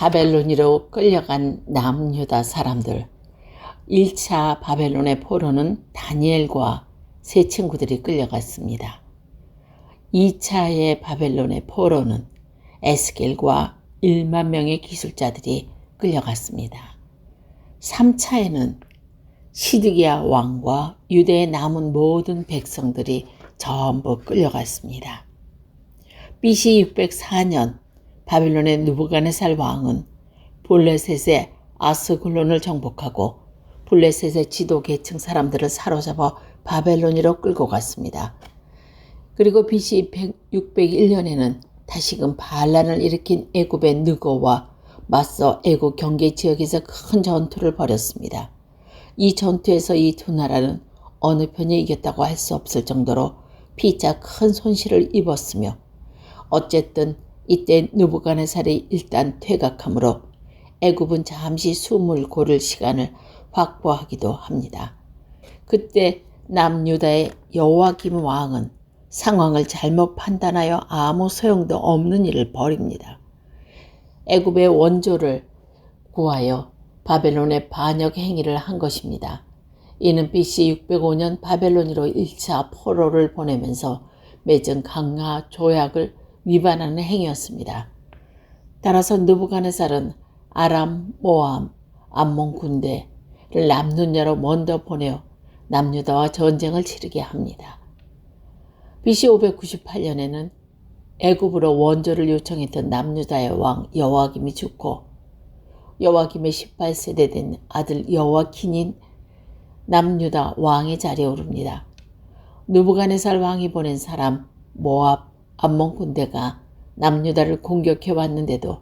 바벨론으로 끌려간 남유다 사람들. 1차 바벨론의 포로는 다니엘과 세 친구들이 끌려갔습니다. 2차의 바벨론의 포로는 에스겔과 1만 명의 기술자들이 끌려갔습니다. 3차에는 시드기야 왕과 유대에 남은 모든 백성들이 전부 끌려갔습니다. BC 604년 바벨론의 느부갓네살 왕은 블레셋의 아스글론을 정복하고 블레셋의 지도 계층 사람들을 사로잡아 바벨론으로 끌고 갔습니다. 그리고 BC 601년에는 다시금 반란을 일으킨 애굽의 느고와 맞서 애굽 경계 지역에서 큰 전투를 벌였습니다. 이 전투에서 이 두 나라는 어느 편이 이겼다고 할 수 없을 정도로 피차 큰 손실을 입었으며 어쨌든 이때 느부갓네살이 일단 퇴각하므로 애굽은 잠시 숨을 고를 시간을 확보하기도 합니다. 그때 남유다의 여호야김 왕은 상황을 잘못 판단하여 아무 소용도 없는 일을 벌입니다. 애굽의 원조를 구하여 바벨론에 반역 행위를 한 것입니다. 이는 BC 605년 바벨론으로 1차 포로를 보내면서 맺은 강화 조약을 위반하는 행위였습니다. 따라서 느부갓네살은 아람, 모압, 암몬 군대를 남유다로 먼저 보내어 남유다와 전쟁을 치르게 합니다. BC 598년에는 애굽으로 원조를 요청했던 남유다의 왕 여호야김이 죽고 여호야김의 18세대 된 아들 여호야킨이 남유다 왕의 자리에 오릅니다. 느부갓네살 왕이 보낸 사람 모압, 암몬 군대가 남유다를 공격해 왔는데도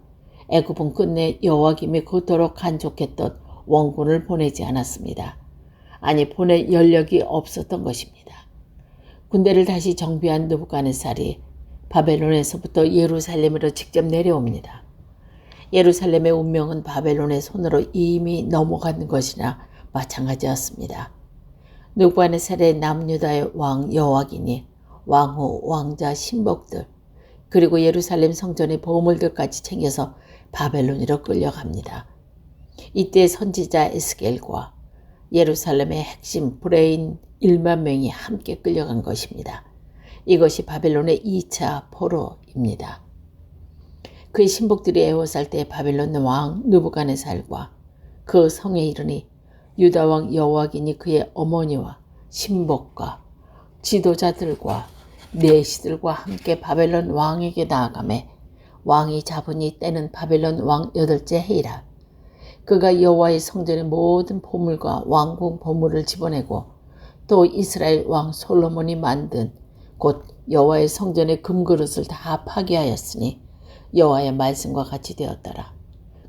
애굽은 끝내 여호야김이 그토록 간족했던 원군을 보내지 않았습니다. 아니 보낼 연력이 없었던 것입니다. 군대를 다시 정비한 느부갓네살이 바벨론에서부터 예루살렘으로 직접 내려옵니다. 예루살렘의 운명은 바벨론의 손으로 이미 넘어간 것이나 마찬가지였습니다. 느부갓네살의 남유다의 왕 여호야긴이 왕후, 왕자, 신복들 그리고 예루살렘 성전의 보물들까지 챙겨서 바벨론으로 끌려갑니다. 이때 선지자 에스겔과 예루살렘의 핵심 브레인 1만 명이 함께 끌려간 것입니다. 이것이 바벨론의 2차 포로입니다. 그의 신복들이 애워살 때 바벨론 왕 느부갓네살과 그 성에 이르니 유다 왕 여호야긴이 그의 어머니와 신복과 지도자들과 내시들과 함께 바벨론 왕에게 나아가매 왕이 잡으니 때는 바벨론 왕 8째 해이라. 그가 여호와의 성전의 모든 보물과 왕궁 보물을 집어내고 또 이스라엘 왕 솔로몬이 만든 곧 여호와의 성전의 금그릇을 다 파괴하였으니 여호와의 말씀과 같이 되었더라.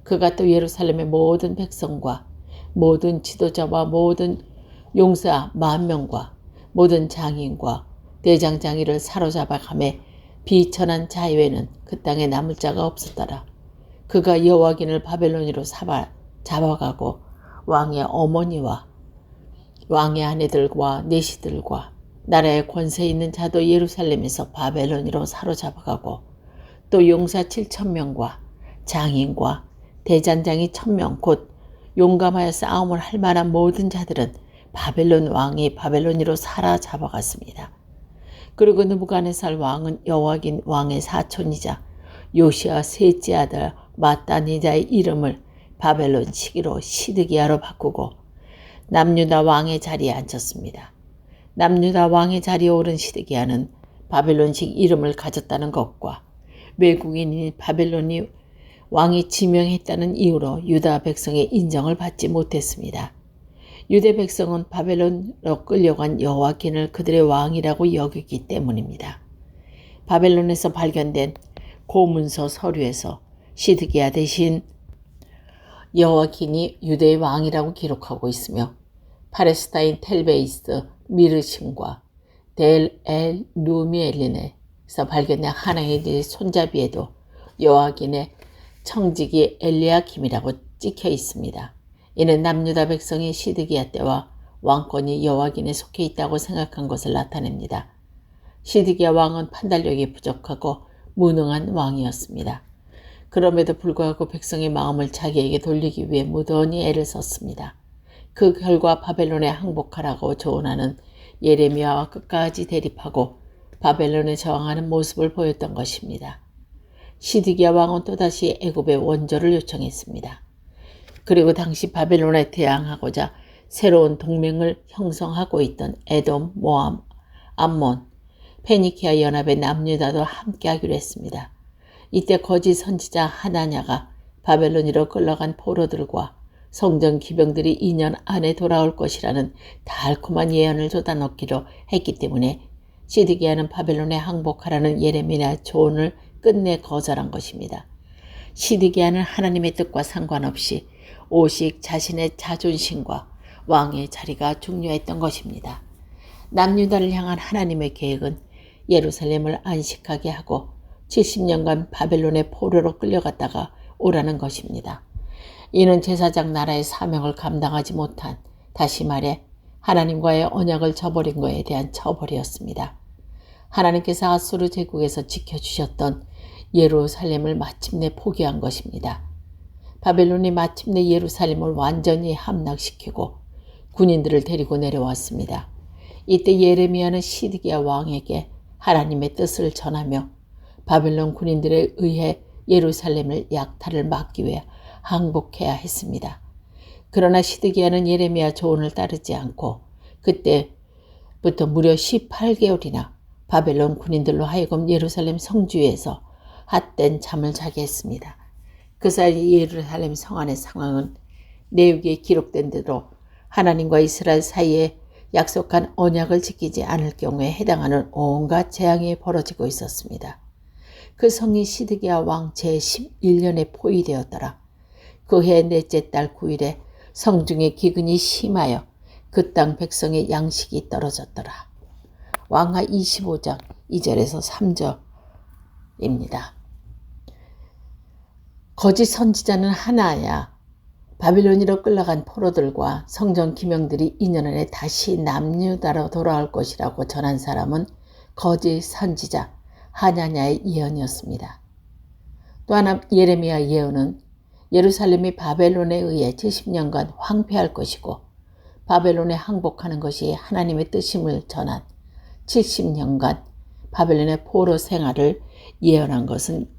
그가 또 예루살렘의 모든 백성과 모든 지도자와 모든 용사 10,000명과 모든 장인과 대장장이를 사로잡아 가매 비천한 자 외에는 그 땅에 남을 자가 없었더라. 그가 여호야긴을 바벨론으로 잡아가고 왕의 어머니와 왕의 아내들과 내시들과 나라의 권세 있는 자도 예루살렘에서 바벨론으로 사로잡아가고 또 용사 7,000명과 장인과 대장장이 1,000명 곧 용감하여 싸움을 할 만한 모든 자들은 바벨론 왕이 바벨론으로 사로잡아갔습니다. 그리고 느부갓네살 왕은 여호야긴 왕의 사촌이자 요시야 셋째 아들 마따니자의 이름을 바벨론 시기로 시드기야로 바꾸고 남유다 왕의 자리에 앉혔습니다. 남유다 왕의 자리에 오른 시드기야는 바벨론식 이름을 가졌다는 것과 외국인인 바벨론이 왕이 지명했다는 이유로 유다 백성의 인정을 받지 못했습니다. 유대 백성은 바벨론으로 끌려간 여호야긴을 그들의 왕이라고 여기기 때문입니다. 바벨론에서 발견된 고문서 서류에서 시드기야 대신 여호야긴이 유대의 왕이라고 기록하고 있으며 팔레스타인 텔베이스 미르심과 델 엘 누미엘린에서 발견된 하나님의 손잡이에도 여호야긴의 청직이 엘리야김이라고 찍혀 있습니다. 이는 남유다 백성이 시드기야 때와 왕권이 여호야긴에 속해 있다고 생각한 것을 나타냅니다. 시드기야 왕은 판단력이 부족하고 무능한 왕이었습니다. 그럼에도 불구하고 백성의 마음을 자기에게 돌리기 위해 무던히 애를 썼습니다. 그 결과 바벨론에 항복하라고 조언하는 예레미야와 끝까지 대립하고 바벨론에 저항하는 모습을 보였던 것입니다. 시드기야 왕은 또다시 애굽의 원조를 요청했습니다. 그리고 당시 바벨론에 대항하고자 새로운 동맹을 형성하고 있던 에돔, 모함, 암몬, 페니키아 연합의 남유다도 함께하기로 했습니다. 이때 거짓 선지자 하나냐가 바벨론으로 끌려간 포로들과 성전 기병들이 2년 안에 돌아올 것이라는 달콤한 예언을 쏟아놓기로 했기 때문에 시드기야는 바벨론에 항복하라는 예레미야 조언을 끝내 거절한 것입니다. 시드기야는 하나님의 뜻과 상관없이 오직 자신의 자존심과 왕의 자리가 중요했던 것입니다. 남유다를 향한 하나님의 계획은 예루살렘을 안식하게 하고 70년간 바벨론의 포로로 끌려갔다가 오라는 것입니다. 이는 제사장 나라의 사명을 감당하지 못한, 다시 말해 하나님과의 언약을 저버린 것에 대한 처벌이었습니다. 하나님께서 아수르 제국에서 지켜주셨던 예루살렘을 마침내 포기한 것입니다. 바벨론이 마침내 예루살렘을 완전히 함락시키고 군인들을 데리고 내려왔습니다. 이때 예레미야는 시드기야 왕에게 하나님의 뜻을 전하며 바벨론 군인들에 의해 예루살렘을 약탈을 막기 위해 항복해야 했습니다. 그러나 시드기야는 예레미야 조언을 따르지 않고 그때부터 무려 18개월이나 바벨론 군인들로 하여금 예루살렘 성주에서 핫된 잠을 자게 했습니다. 그 사이 예루살렘 성 안의 상황은 내육에 기록된 대로 하나님과 이스라엘 사이에 약속한 언약을 지키지 않을 경우에 해당하는 온갖 재앙이 벌어지고 있었습니다. 그 성이 시드기야 왕 제11년에 포위되었더라. 그해 넷째 달 9일에 성중의 기근이 심하여 그 땅 백성의 양식이 떨어졌더라. 왕하 25장 2절에서 3절입니다. 거짓 선지자는 하나야 바빌론으로 끌려간 포로들과 성전 기명들이 2년 안에 다시 남유다로 돌아올 것이라고 전한 사람은 거짓 선지자 하냐냐의 예언이었습니다. 또 하나 예레미야 예언은 예루살렘이 바벨론에 의해 70년간 황폐할 것이고 바벨론에 항복하는 것이 하나님의 뜻임을 전한 70년간 바벨론의 포로 생활을 예언한 것은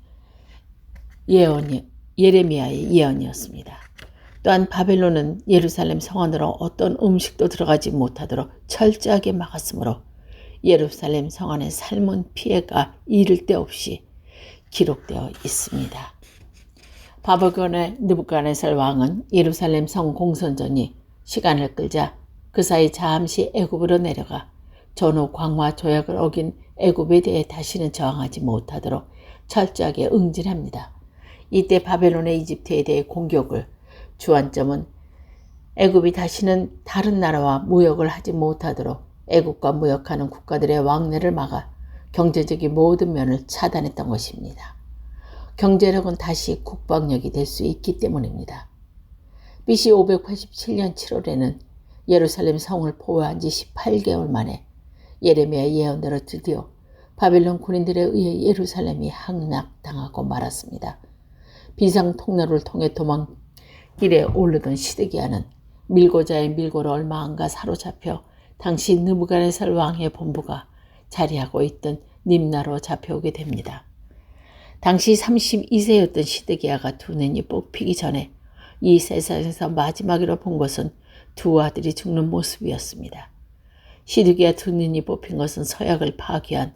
예레미야의 예언이었습니다. 또한 바벨론은 예루살렘 성안으로 어떤 음식도 들어가지 못하도록 철저하게 막았으므로 예루살렘 성안의 삶은 피해가 이를 데 없이 기록되어 있습니다. 바벨론의 느부갓네살 왕은 예루살렘 성 공선전이 시간을 끌자 그 사이 잠시 애굽으로 내려가 전후 광화 조약을 어긴 애굽에 대해 다시는 저항하지 못하도록 철저하게 응징합니다. 이때 바벨론의 이집트에 대해 공격을 주안점은 애굽이 다시는 다른 나라와 무역을 하지 못하도록 애굽과 무역하는 국가들의 왕래를 막아 경제적인 모든 면을 차단했던 것입니다. 경제력은 다시 국방력이 될 수 있기 때문입니다. BC 587년 7월에는 예루살렘 성을 포위한 지 18개월 만에 예레미야 예언대로 드디어 바벨론 군인들에 의해 예루살렘이 함락당하고 말았습니다. 비상 통로를 통해 도망길에 오르던 시드기야는 밀고자의 밀고로 얼마 안가 사로잡혀 당시 느부갓네살 왕의 본부가 자리하고 있던 림나로 잡혀오게 됩니다. 당시 32세였던 시드기야가 두 눈이 뽑히기 전에 이 세상에서 마지막으로 본 것은 두 아들이 죽는 모습이었습니다. 시드기야 두 눈이 뽑힌 것은 서약을 파괴한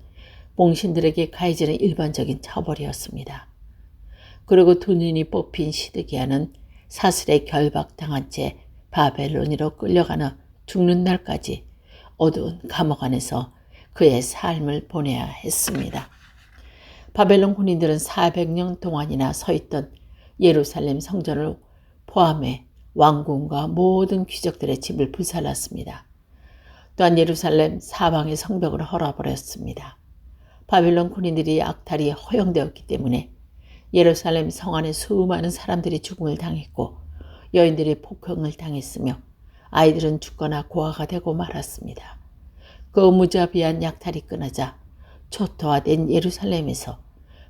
봉신들에게 가해지는 일반적인 처벌이었습니다. 그리고 두 눈이 뽑힌 시드기야는 사슬에 결박당한 채 바벨론으로 끌려가는 죽는 날까지 어두운 감옥 안에서 그의 삶을 보내야 했습니다. 바벨론 군인들은 400년 동안이나 서 있던 예루살렘 성전을 포함해 왕궁과 모든 귀족들의 집을 불살랐습니다. 또한 예루살렘 사방의 성벽을 헐어버렸습니다. 바벨론 군인들이 악탈이 허용되었기 때문에 예루살렘 성 안에 수많은 사람들이 죽음을 당했고 여인들이 폭행을 당했으며 아이들은 죽거나 고아가 되고 말았습니다. 그 무자비한 약탈이 끊어자 초토화된 예루살렘에서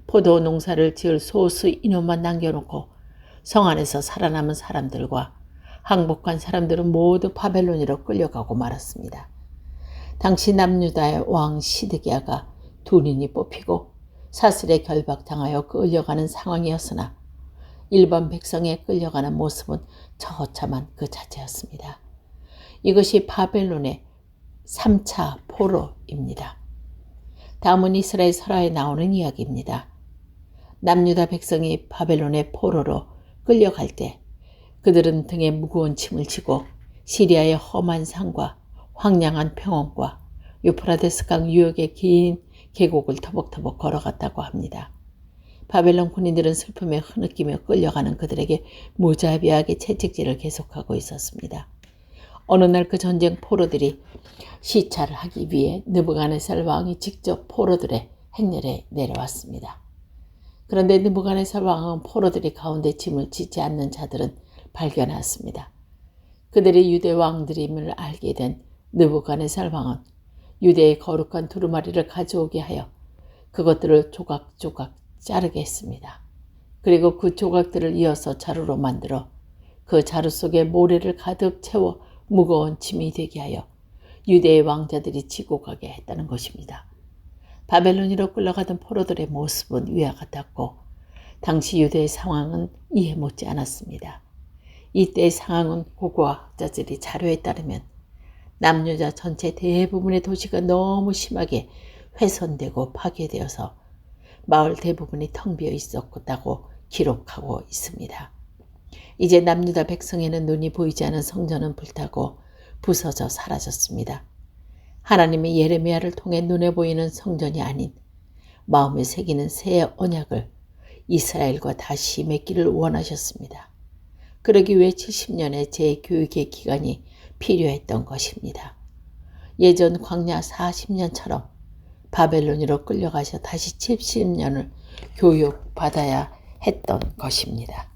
포도 농사를 지을 소수 인원만 남겨놓고 성 안에서 살아남은 사람들과 항복한 사람들은 모두 바벨론으로 끌려가고 말았습니다. 당시 남유다의 왕 시드기야가 두 눈이 뽑히고 사슬에 결박당하여 끌려가는 상황이었으나 일반 백성에 끌려가는 모습은 처참한 그 자체였습니다. 이것이 바벨론의 3차 포로입니다. 다음은 이스라엘 설화에 나오는 이야기입니다. 남유다 백성이 바벨론의 포로로 끌려갈 때 그들은 등에 무거운 짐을 지고 시리아의 험한 산과 황량한 평원과 유프라데스강 유역의 긴 계곡을 터벅터벅 걸어갔다고 합니다. 바벨론 군인들은 슬픔에 흐느끼며 끌려가는 그들에게 무자비하게 채찍질을 계속하고 있었습니다. 어느 날 그 전쟁 포로들이 시찰을 하기 위해 느부갓네살 왕이 직접 포로들의 행렬에 내려왔습니다. 그런데 느부갓네살 왕은 포로들이 가운데 짐을 지지 않는 자들은 발견했습니다. 그들이 유대 왕들임을 알게 된 느부갓네살 왕은 유대의 거룩한 두루마리를 가져오게 하여 그것들을 조각조각 자르게 했습니다. 그리고 그 조각들을 이어서 자루로 만들어 그 자루 속에 모래를 가득 채워 무거운 짐이 되게 하여 유대의 왕자들이 지고 가게 했다는 것입니다. 바벨론으로 끌려가던 포로들의 모습은 위와 같았고 당시 유대의 상황은 이해 못지 않았습니다. 이때의 상황은 고고학자들이 자료에 따르면 남유다 전체 대부분의 도시가 너무 심하게 훼손되고 파괴되어서 마을 대부분이 텅 비어 있었다고 기록하고 있습니다. 이제 남유다 백성에는 눈이 보이지 않은 성전은 불타고 부서져 사라졌습니다. 하나님이 예레미야를 통해 눈에 보이는 성전이 아닌 마음에 새기는 새 언약을 이스라엘과 다시 맺기를 원하셨습니다. 그러기 위해 70년의 재교육의 기간이 필요했던 것입니다. 예전 광야 40년처럼 바벨론으로 끌려가셔 다시 70년을 교육받아야 했던 것입니다.